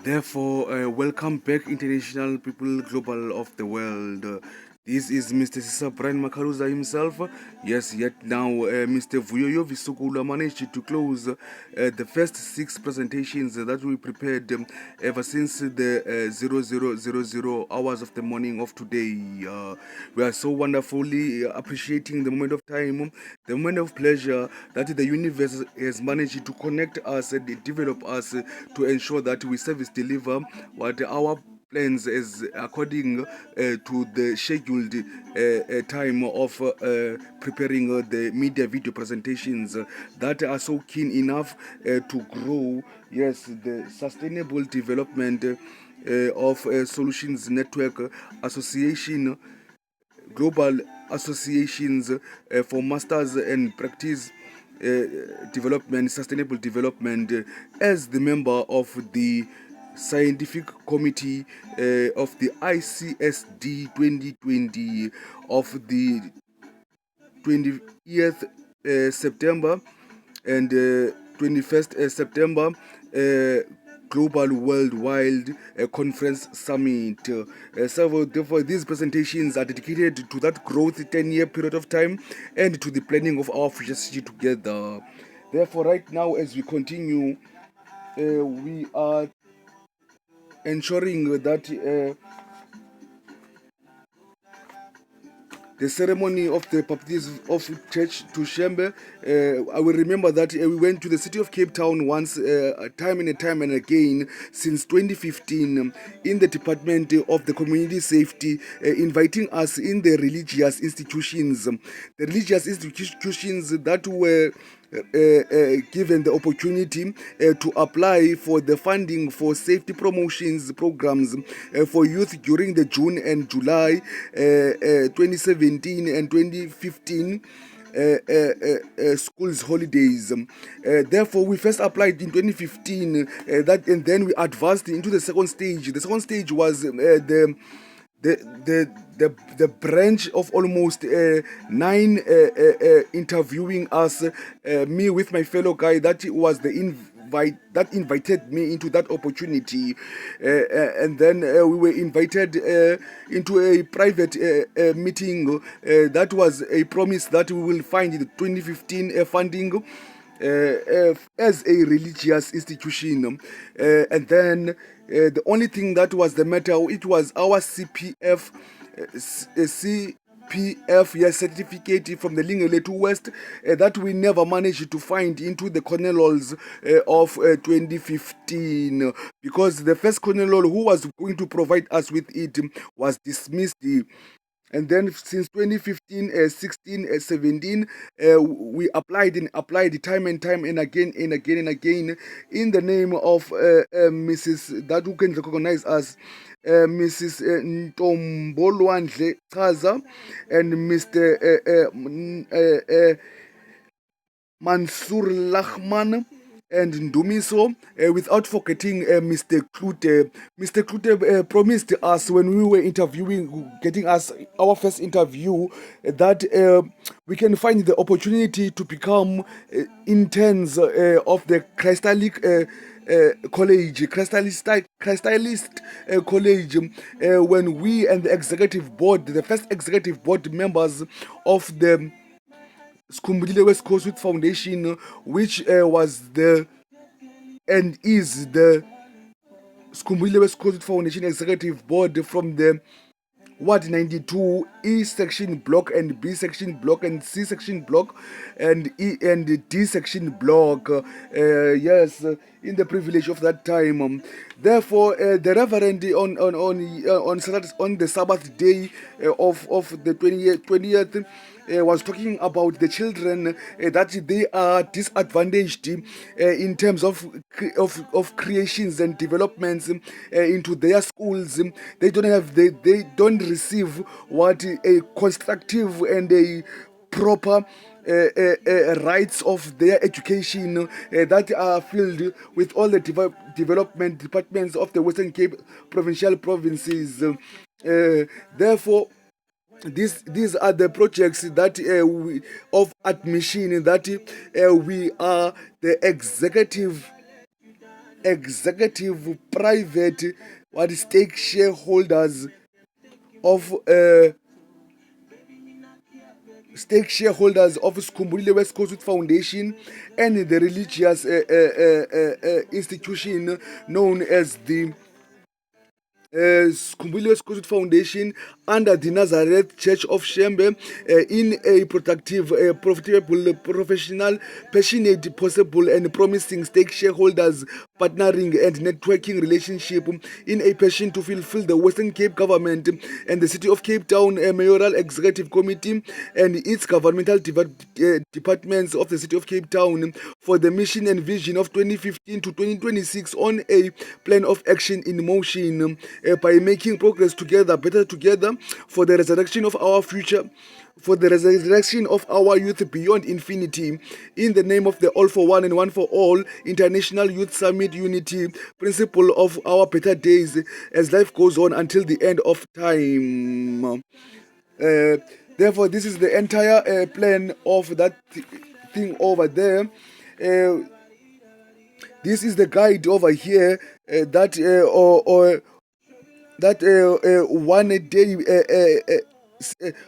Therefore, welcome back, international people, global of the world. This is Mr. Sisa Brian Makaruza himself. Yes, yet now Mr. Vuyoyo Visukula managed to close the first 6 presentations that we prepared ever since the 0000 hours of the morning of today. We are so wonderfully appreciating the moment of time, the moment of pleasure that the universe has managed to connect us and develop us to ensure that we service deliver what our plans is according to the scheduled time of preparing the media video presentations that are so keen enough to grow, yes, the sustainable development of Solutions Network Association, global associations for masters and practice development, sustainable development, as the member of the scientific committee of the ICSD-2020 of the 20th September and 21st September Global Worldwide Conference Summit. So therefore, these presentations are dedicated to that growth 10-year period of time and to the planning of our future strategy together. Therefore, right now, as we continue, we are ensuring that the ceremony of the baptism of Church to Shembe. I will remember that we went to the city of Cape Town once, time and again, since 2015, in the Department of the Community Safety, inviting us in the religious institutions. The religious institutions that were given the opportunity to apply for the funding for safety promotions programs for youth during the June and July 2017 and 2015 schools holidays. Therefore, we first applied in 2015, and then we advanced into the second stage. The second stage was the branch of almost 9 interviewing us, me with my fellow guy that was the that invited me into that opportunity, and then we were invited into a private meeting that was a promise that we will find in the 2015 funding as a religious institution, and then the only thing that was the matter, it was our CPF, yes, certificate from the Lingeletu West that we never managed to find into the Cornelals of 2015, because the first Cornelol who was going to provide us with it was dismissed. And then since 2015, 16, 17, we applied time and again in the name of Mrs. that who can recognize us, Mrs. Ntombolwandle Chaza and Mr. Mansur Lachman and Ndumiso, without forgetting Mr. Klute. Mr. Klute promised us when we were getting us our first interview, that we can find the opportunity to become interns of the Christalic college, Christalist college, when we and the executive board, the first executive board members of the Skumbudile West Coast Youth Foundation, which was and is the Skumbudile West Coast Youth Foundation Executive Board from the Ward 92 E section block and B section block and C section block and E and D section block. Yes, in the privilege of that time. Therefore, the Reverend on Saturday, on the Sabbath day of the 20th. Was talking about the children that they are disadvantaged in terms of creations and developments into their schools. They don't receive what a constructive and a proper rights of their education that are filled with all the development departments of the Western Cape provincial provinces. Therefore, these are the projects that of admission that we are the executive executive private stake shareholders of Skumbulile West Coast Youth Foundation and the religious institution known as the Skumbulile West Coast Youth Foundation under the Nazareth Church of Shembe in a productive, profitable, professional, passionate, possible and promising stake shareholders partnering and networking relationship in a passion to fulfill the Western Cape government and the City of Cape Town Mayoral Executive Committee and its governmental departments of the City of Cape Town for the mission and vision of 2015 to 2026 on a plan of action in motion by making progress together, better together for the resurrection of our future, for the resurrection of our youth beyond infinity, in the name of the All for One and One for All International Youth Summit Unity principle of our better days as life goes on until the end of time. Therefore, this is the entire plan of that thing over there. This is the guide over here that one day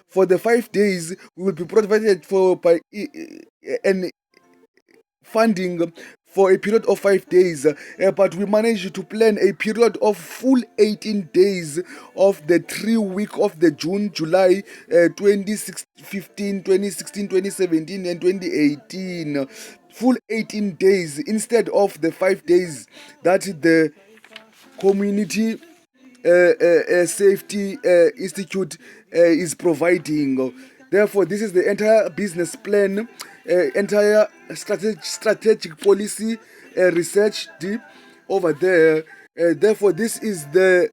for the 5 days we will be provided for by an funding for a period of 5 days, but we managed to plan a period of full 18 days of the 3 week of the June, July 2015, 2016, 2017 and 2018. Full 18 days instead of the 5 days that the community safety institute is providing. Therefore, this is the entire business plan, entire strategic policy research deep over there. Therefore, this is the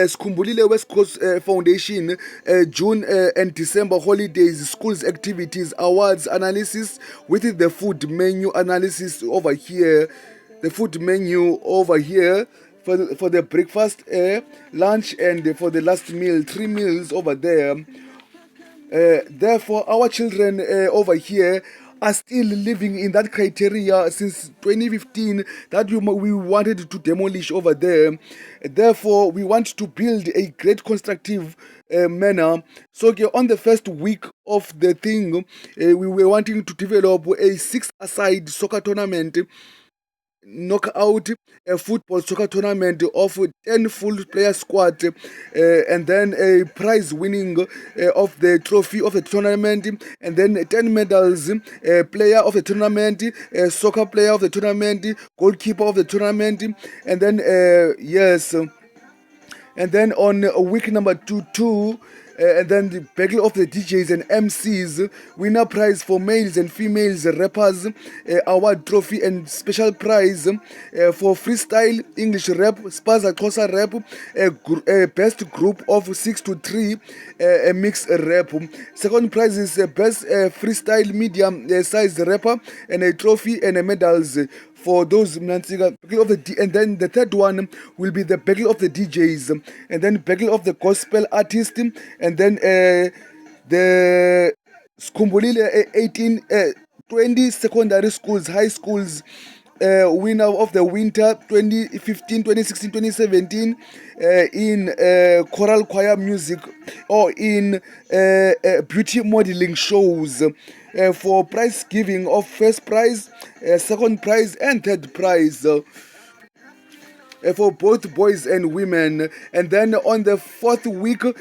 Skumbulile West Coast Foundation June and December holidays, schools activities, awards analysis with the food menu analysis over here. The food menu over here for the breakfast, lunch, and for the last meal. 3 meals over there. Therefore, our children over here are still living in that criteria since 2015 that we wanted to demolish over there. Therefore, we want to build a great constructive manner. So on the first week of the thing, we were wanting to develop a 6-a-side soccer tournament, knockout football soccer tournament of 10 full player squad, and then a prize winning of the trophy of the tournament, and then 10 medals, player of the tournament, soccer player of the tournament, goalkeeper of the tournament, and then yes, and then on week number two, and then the battle of the DJs and MCs, winner prize for males and females rappers, award trophy and special prize for freestyle English rap, Spaza Xhosa rap, best group of 6 to 3, mixed rap. Second prize is best freestyle medium size rapper, and a trophy and medals for those battle of the and then the third one will be the battle of the DJs, and then battle of the gospel artist, and then the Skumbulile 20 secondary schools, high schools, winner of the winter 2015, 2016, 2017 in choral choir music or in beauty modeling shows, for prize giving of first prize, second prize and third prize for both boys and women. And then on the fourth week, or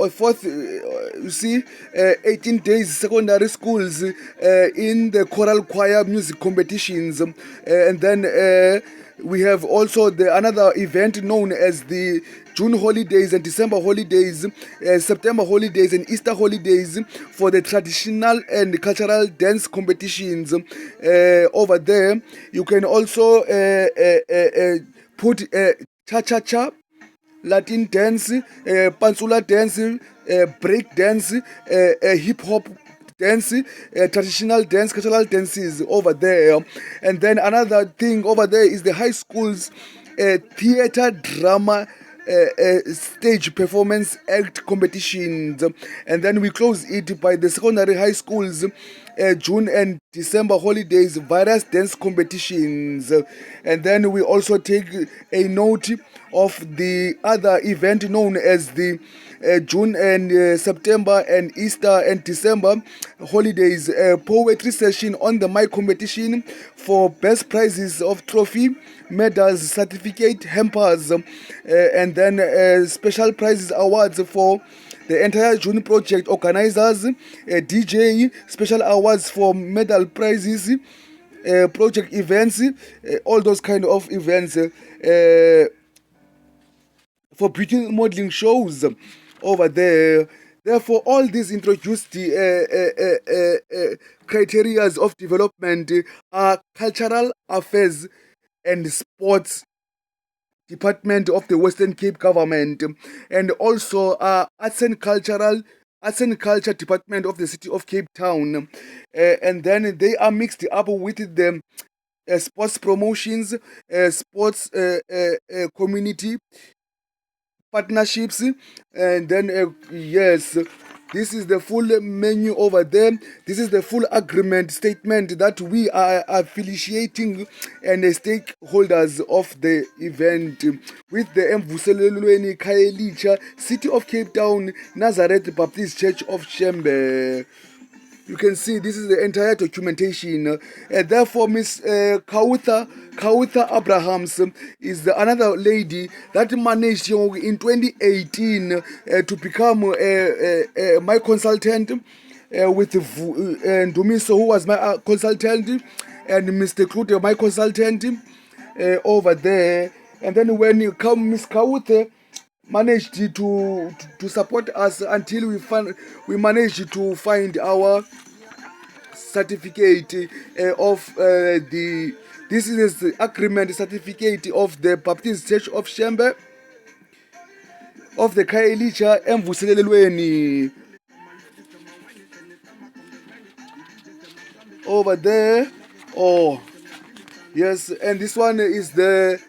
fourth, you see, 18 days secondary schools in the choral choir music competitions, and then we have also another event known as the June holidays and December holidays, September holidays and Easter holidays for the traditional and cultural dance competitions over there. You can also put cha-cha-cha, Latin dance, Pansula dance, break dance, hip-hop dance, traditional dance, cultural dances over there. And then another thing over there is the high schools theater drama stage performance act competitions. And then we close it by the secondary high schools June and December holidays, various dance competitions. And then we also take a note of the other event known as the June and September and Easter and December holidays, poetry session on the mic competition for best prizes of trophy, medals, certificate, hampers, and then special prizes awards for the entire June project organizers, DJ, special awards for medal prizes, project events, all those kind of events. For beauty modeling shows over there. Therefore, all these introduced the criteria of development are cultural affairs and sports department of the Western Cape government, and also arts and culture department of the city of Cape Town, and then they are mixed up with the sports promotions, sports community partnerships, and then yes, this is the full menu over there. This is the full agreement statement that we are affiliating and stakeholders of the event with the Mvuselelweni Khayelitsha City of Cape Town Nazareth Baptist Church of Shembe. You can see this is the entire documentation. Therefore, Miss Kautha Abrahams is another lady that managed in 2018 to become my consultant with Ndumiso, who was my consultant, and Mr. Klute, my consultant over there. And then when you come, Miss Kautha managed to support us until we managed to find our certificate of the this is the agreement certificate of the Baptist Church of Shembe of the Khayelitsha Emvuselelweni over there. Oh yes, and this one is the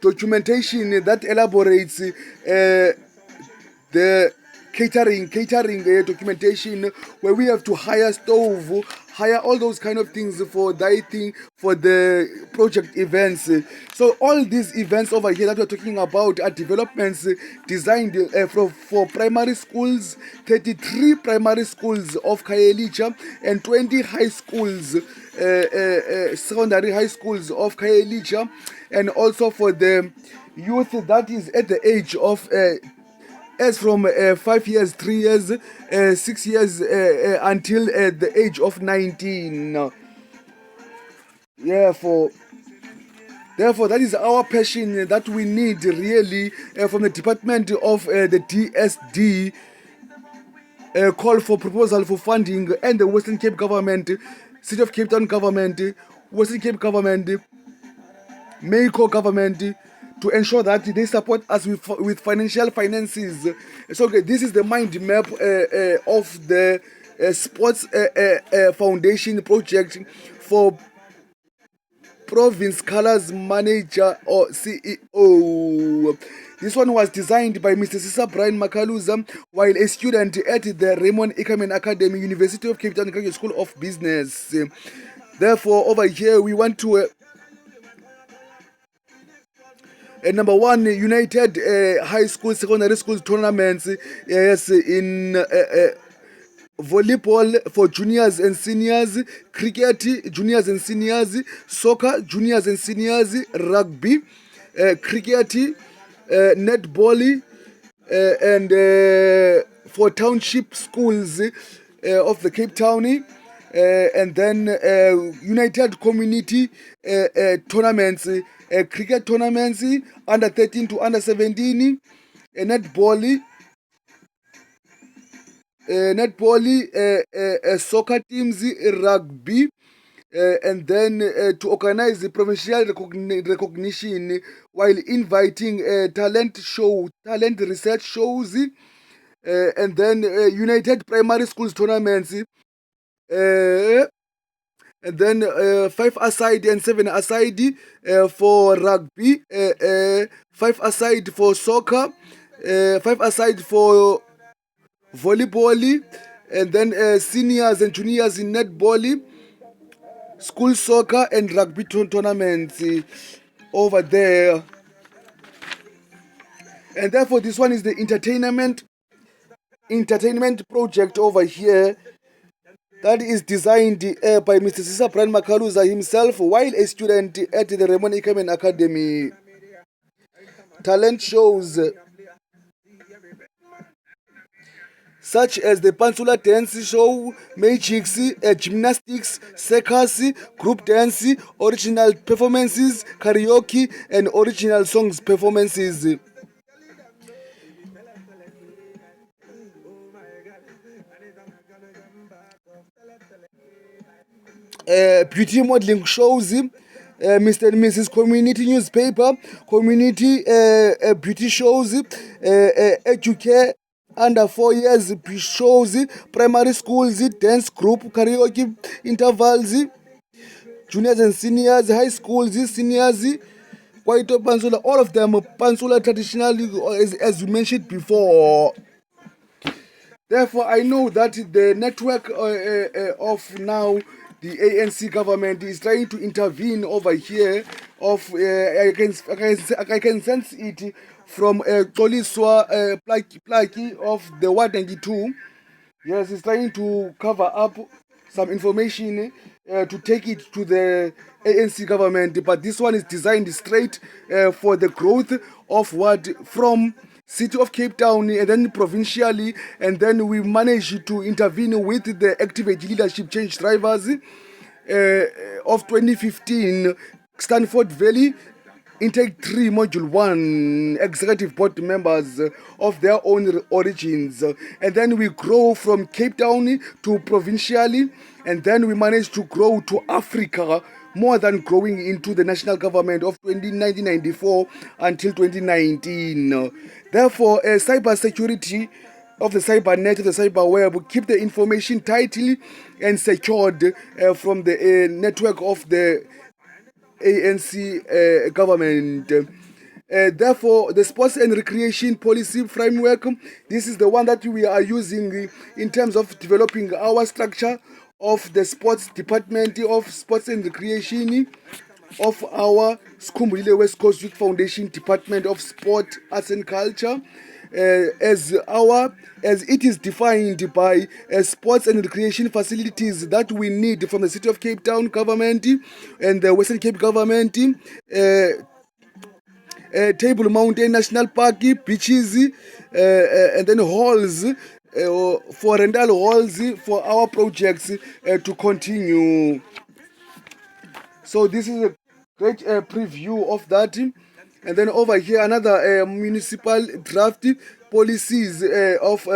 documentation that elaborates the catering documentation, where we have to hire stove, hire all those kind of things for dieting, for the project events. So all these events over here that we're talking about are developments designed for primary schools, 33 primary schools of Khayelitsha and 20 high schools, secondary high schools of Khayelitsha, and also for the youth that is at the age of as from 5 years, 3 years, 6 years, until the age of 19. Therefore, that is our passion that we need really from the department of the DSD. Call for proposal for funding, and the Western Cape government, City of Cape Town government, Western Cape government, Mayco government, to ensure that they support us with finances. So this is the mind map of the sports foundation project for province colors manager or CEO. This one was designed by Mr. Sisa Brian Makaluza while a student at the Raymond Ikamen Academy, University of Cape Town Graduate School of Business. Therefore, over here we want to number one, United high school, secondary school tournaments, yes, in volleyball for juniors and seniors, cricket juniors and seniors, soccer juniors and seniors, rugby, cricket, netball, and for township schools of the Cape Town, and then United community tournaments, cricket tournaments, under 13 to under 17, netball, soccer teams, rugby, and then to organize the provincial recognition while inviting talent research shows, and then United primary schools tournaments, and then 5-a-side and 7-a-side for rugby, 5-a-side for soccer, 5-a-side for volleyball, and then seniors and juniors in netball, school soccer and rugby tournaments over there. And therefore this one is the entertainment project over here that is designed by Mr. Sisa Makaluza himself while a student at the Raymond Ikemen Academy. Talent shows such as the Pansula Dance Show, Magics, Gymnastics, Circus, Group Dance, Original Performances, Karaoke, and Original Songs Performances. Beauty modeling shows, Mr. and Mrs. Community newspaper, community beauty shows, educare under 4 years shows, primary schools, dance group, karaoke intervals, juniors and seniors, high schools, seniors, Kwaito Pansula, all of them Pansula traditionally, as we mentioned before. Therefore, I know that the network of now the ANC government is trying to intervene over here. I can sense it from Koliswa Plaki of the 192. Yes, he's trying to cover up some information to take it to the ANC government. But this one is designed straight for the growth of what from City of Cape Town and then provincially, and then we managed to intervene with the Activate Leadership Change Drivers of 2015, Stanford Valley, Intake 3, Module 1, executive board members of their own origins. And then we grow from Cape Town to provincially, and then we manage to grow to Africa, more than growing into the national government of 1994 until 2019. Therefore, cyber security of the cyber net, the cyber web, keep the information tightly and secured from the network of the ANC government. Therefore, the sports and recreation policy framework, this is the one that we are using in terms of developing our structure of the sports department of sports and recreation of our Skumbulile West Coast Youth Foundation Department of Sport, Arts and Culture. As it is defined by sports and recreation facilities that we need from the City of Cape Town government and the Western Cape government, Table Mountain National Park, beaches, and then halls for rental halls for our projects to continue. So this is a great preview of that. And then over here, another municipal draft policies of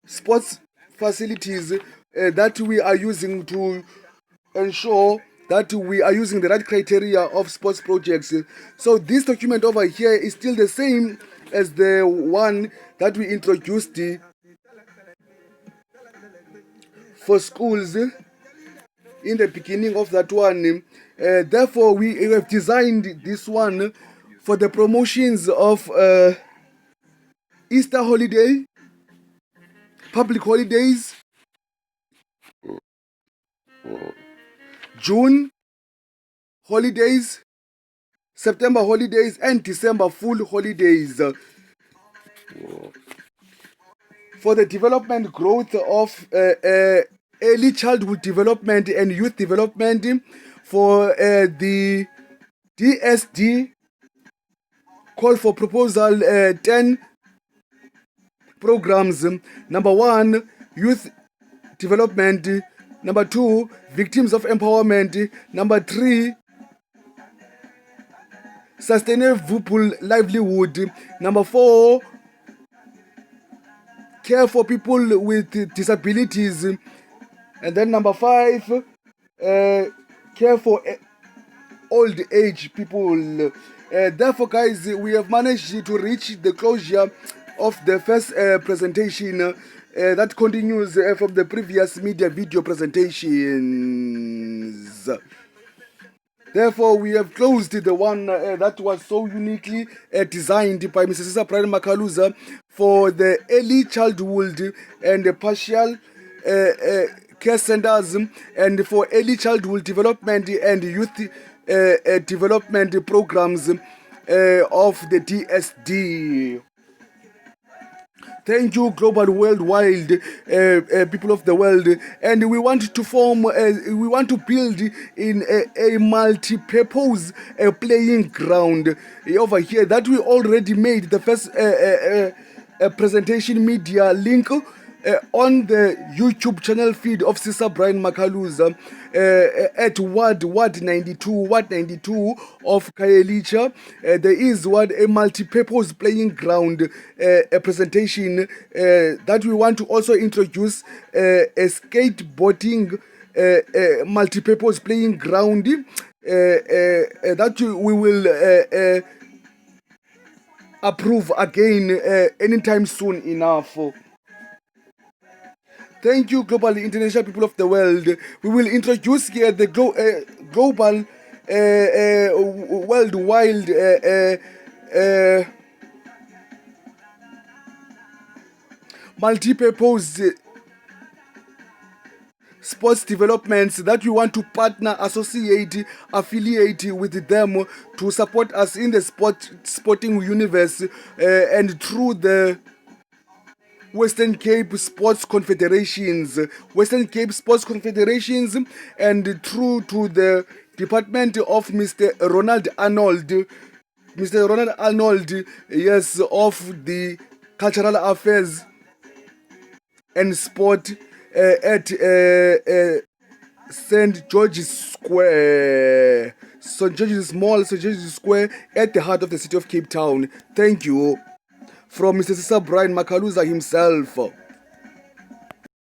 sports facilities that we are using to ensure that we are using the right criteria of sports projects. So this document over here is still the same as the one that we introduced for schools in the beginning of that one. Therefore, we have designed this one for the promotions of Easter holiday, public holidays, June holidays, September holidays, and December full holidays. For the development growth of early childhood development and youth development, for the DSD call for proposal 10 programs. Number 1, youth development. Number 2, victims of empowerment. Number 3, sustainable livelihood. Number 4, care for people with disabilities. And then number 5, care for old age people. Therefore, guys, we have managed to reach the closure of the first presentation that continues from the previous media video presentations. Therefore, we have closed the one that was so uniquely designed by Mr. Sisa Brian Makaluza for the early childhood and the partial care centers and for early childhood development and youth development programs of the DSD. Thank you, global, worldwide people of the world, and we want to form, we want to build in a multi-purpose playing ground over here that we already made the first presentation media link on the YouTube channel feed of Sisa Brian Makaluza at Ward 92 of Khayelitsha. There is a multi-purpose playing ground a presentation that we want to also introduce a skateboarding multi-purpose playing ground that we will approve again anytime soon enough. Thank you, global international people of the world. We will introduce here the global worldwide multi-purpose sports developments that we want to partner, associate, affiliate with them to support us in the sporting universe and through the Western Cape Sports Confederations, and through to the department of Mr. Ronald Arnold, yes, of the Cultural Affairs and Sport at St. George's Square. St. George's Mall, St. George's Square, at the heart of the city of Cape Town. Thank you. From Mr. Sisa Brian Makaluza himself.